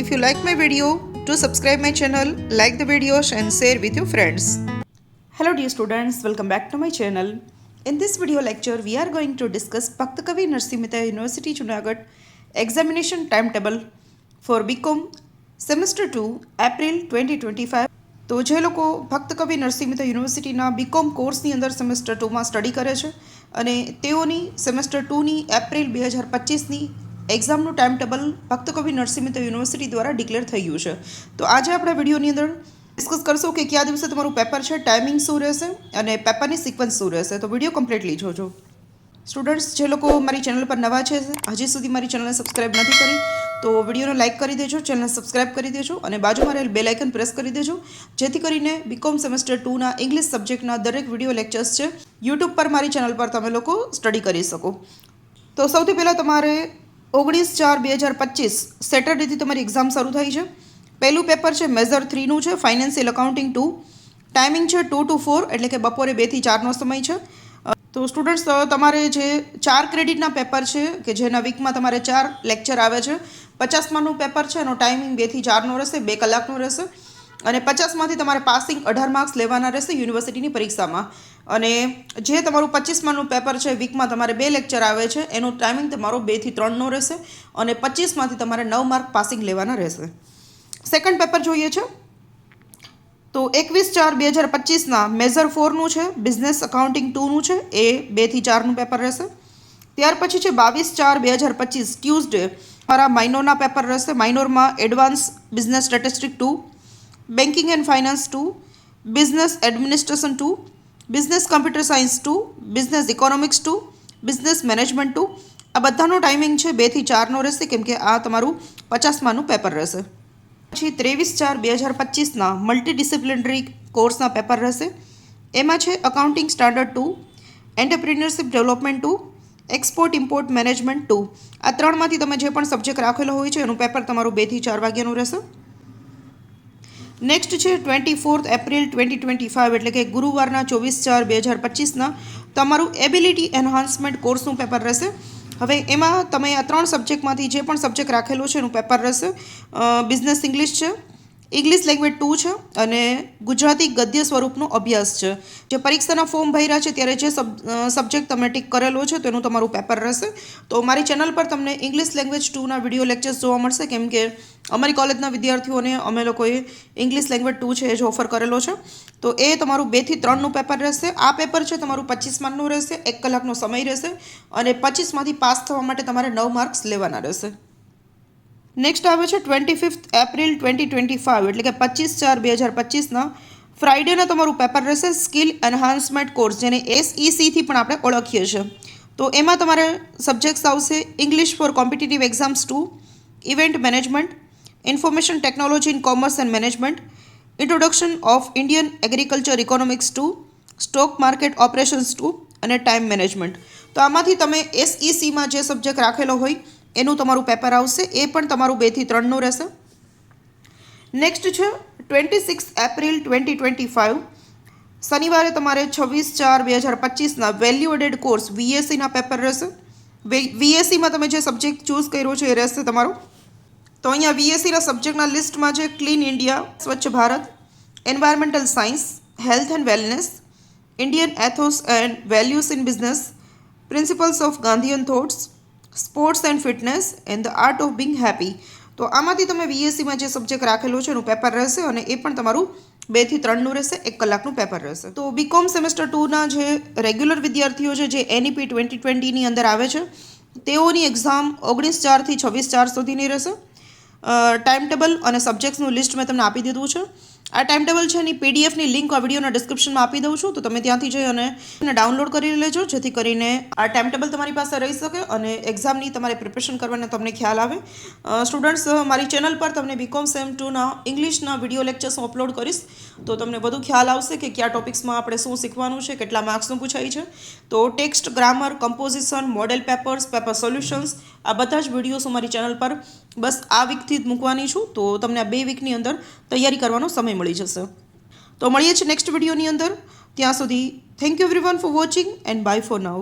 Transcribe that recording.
If you like my video, do subscribe my channel, like the videos and share with your friends. Hello dear students, welcome back to my channel. In this video lecture, we are going to discuss Bhakt Kavi Narsingh Mehta University Junagadh examination timetable for BCom semester 2 April 2025. તો જે લોકો ભક્ત કવિ નરસિંહ મહેતા યુનિવર્સિટીના BCom કોર્સની અંદર semester 2માં study કરે છે અને તેઓની સેમેસ્ટર 2ની એપ્રિલ 2025ની એક્ઝામનું ટાઈમ ટેબલ ભક્ત કવિ નરસિંહ મહેતા યુનિવર્સિટી દ્વારા ડિક્લેર થઈ ગયું છે. તો આજે આપણે વિડીયોની અંદર ડિસ્કસ કરશું કે કયા દિવસે તમારું પેપર છે, ટાઈમિંગ શું રહેશે અને પેપરની સિક્વન્સ શું રહેશે. તો વિડીયો કમ્પ્લીટલી જોજો. સ્ટુડન્ટ્સ જે લોકો મારી ચેનલ પર નવા છે, હજી સુધી મારી ચેનલને સબસ્ક્રાઈબ નથી કરી તો વિડીયોને લાઇક કરી દેજો, ચેનલને સબસ્ક્રાઈબ કરી દેજો અને બાજુમાં રહેલ બેલ આઇકન પ્રેસ કરી દેજો, જેથી કરીને બીકોમ સેમેસ્ટર 2ના ઇંગ્લિશ સબ્જેક્ટના દરેક વિડીયો લેક્ચર્સ છે યુટ્યુબ પર મારી ચેનલ પર તમે લોકો સ્ટડી કરી શકો. તો સૌથી પહેલાં તમારે 19/4/2025 સેટરડેથી તમારી એક્ઝામ શરૂ થઈ છે. પહેલું પેપર છે મેજર 3નું છે, ફાઇનાન્શિયલ એકાઉન્ટિંગ 2. ટાઈમિંગ છે 2 to 4 એટલે કે બપોરે 2 થી 4નો સમય છે. તો સ્ટુડન્ટ્સ તમારે જે 4 ક્રેડિટના પેપર છે કે જેના વીકમાં તમારે 4 લેક્ચર આવે છે, 50માનું પેપર છે એનો ટાઈમિંગ 2 થી 4નો રહેશે, 2 કલાકનો રહેશે અને 50માંથી તમારે પાસિંગ 18 માર્ક્સ લેવાના રહેશે યુનિવર્સિટીની પરીક્ષામાં. અને જે તમારું 25માનું પેપર છે વીકમાં તમારે 2 લેક્ચર આવે છે એનો ટાઈમિંગ તમારો 2 થી 3નો રહેશે અને 25માંથી તમારે 9 માર્ક પાસિંગ લેવાના રહેશે. સેકન્ડ પેપર જોઈએ છે તો 21/4/2025ના મેજર 4નું છે, બિઝનેસ અકાઉન્ટિંગ 2નું છે, એ 2 થી 4નું પેપર રહેશે. ત્યાર પછી છે 22/4/2025 ટ્યુઝડે મારા માઇનોરના પેપર રહેશે. માઇનોરમાં advance business statistic 2, banking and finance 2, business administration 2, business computer science 2, business economics 2, business management 2. આ બધાનો ટાઈમિંગ છે 2 થી 4નો રહેશે કેમ કે આ તમારું 50માનું પેપર રહેશે. પછી 23/4/2025ના મલ્ટીડિસિપ્લિનરી કોર્સના પેપર રહેશે. એમાં છે accounting standard 2, entrepreneurship development 2, export import management 2. આ ત્રણમાંથી તમે જે પણ સબ્જેક્ટ રાખેલો હોય છે એનું પેપર તમારું 2 થી 4 વાગ્યાનું રહેશે. નેક્સ્ટ છે 24 એપ્રિલ 2025 એટલે કે ગુરુવારના 24/4/2025ના તમારું એબિલિટી એન્હાન્સમેન્ટ કોર્સનું પેપર રહેશે. હવે એમાં તમે આ 3 સબ્જેક્ટમાંથી જે પણ સબ્જેક્ટ રાખેલો છે એનું પેપર રહેશે. બિઝનેસ ઇંગ્લિશ છે, ઇંગ્લિશ લેંગ્વેજ 2 છે અને ગુજરાતી ગદ્ય સ્વરૂપનો અભ્યાસ છે. જે પરીક્ષાના ફોર્મ ભર્યા છે ત્યારે જે સબ્જેક્ટ તમે ટીક કરેલો છે તેનું તમારું પેપર રહેશે. તો મારી ચેનલ પર તમને ઇંગ્લિશ લેંગ્વેજ 2ના વિડીયો લેક્ચર્સ જોવા મળશે કેમ કે અમારી કોલેજના વિદ્યાર્થીઓને અમે લોકોએ ઇંગ્લિશ લેંગ્વેજ 2 છે એ જ ઓફર કરેલો છે. તો એ તમારું 2 થી 3નું પેપર રહેશે. આ પેપર છે તમારું 25 માર્કનું રહેશે, 1 કલાકનો સમય રહેશે અને 25માંથી પાસ થવા માટે તમારે 9 માર્ક્સ લેવાના રહેશે. નેક્સ્ટ આવે છે 25 એપ્રિલ 2025 એટલે કે 25/4/2025ના ફ્રાઇડેના તમારું પેપર રહેશે સ્કિલ એન્હાન્સમેન્ટ કોર્સ, જેને SECથી પણ આપણે ઓળખીએ છીએ. તો એમાં તમારે સબ્જેક્ટ્સ આવશે English four competitive exams 2, event management, information technology in commerce and management, introduction of Indian agriculture economics 2, stock market operations 2 અને ટાઈમ મેનેજમેન્ટ. તો આમાંથી તમે SECમાં જે સબ્જેક્ટ રાખેલો હોય એનું તમારું પેપર આવશે, એ પણ તમારું 2 થી 3નું રહેશે. નેક્સ્ટ છે 26 એપ્રિલ 2025 શનિવારે તમારે 26/4/2025ના વેલ્યુ એડેડ કોર્સ VACના પેપર રહેશે. VACમાં તમે જે સબ્જેક્ટ ચૂઝ કર્યો છે એ રહેશે તમારો. તો અહીંયા VACના સબ્જેક્ટના લિસ્ટમાં છે clean India, Swachh Bharat, environmental science, health and wellness, Indian ethos and values in business, principles of Gandhian thoughts, sports and fitness and the art of being happy. તો આમાંથી તમે VACમાં જે સબ્જેક્ટ રાખેલો છે એનું પેપર રહેશે અને એ પણ તમારું 2 થી 3નું રહેશે, 1 કલાકનું પેપર રહેશે. તો બીકોમ સેમેસ્ટર 2ના જે રેગ્યુલર વિદ્યાર્થીઓ છે જે NEP 2020ની અંદર આવે છે તેઓની એક્ઝામ 19/4 થી 26/4 સુધીની રહેશે. ટાઈમ ટેબલ અને સબ્જેક્ટ્સનું લિસ્ટ મેં તમને આપી દીધું છે. આ ટાઈમ ટેબલ છે એની PDFની લિંક આ વિડીયોના ડિસ્ક્રિપ્શનમાં આપી દઉં છું, તો તમે ત્યાંથી જઈ અને ડાઉનલોડ કરી લેજો, જેથી કરીને આ ટાઈમ ટેબલ તમારી પાસે રહી શકે અને એક્ઝામની તમારે પ્રિપરેશન કરવાનો તમને ખ્યાલ આવે. સ્ટુડન્ટ્સ મારી ચેનલ પર તમને બીકોમ સેમ 2ના ઇંગ્લિશના વિડીયો લેક્ચર્સ હું અપલોડ કરીશ તો તમને બધું ખ્યાલ આવશે કે કયા ટોપિક્સમાં આપણે શું શીખવાનું છે, કેટલા માર્ક્સનું પૂછાય છે. તો text, grammar, composition, model papers, paper solutions આ બધા જ વિડીયોઝ હું મારી ચેનલ પર બસ આ વીકથી જ મૂકવાની છું. તો તમને આ 2 વીકની અંદર તૈયારી કરવાનો સમય મળી જશે. તો મળીએ છીએ નેક્સ્ટ વિડીયોની અંદર. ત્યાં સુધી thank you everyone for watching and bye for now.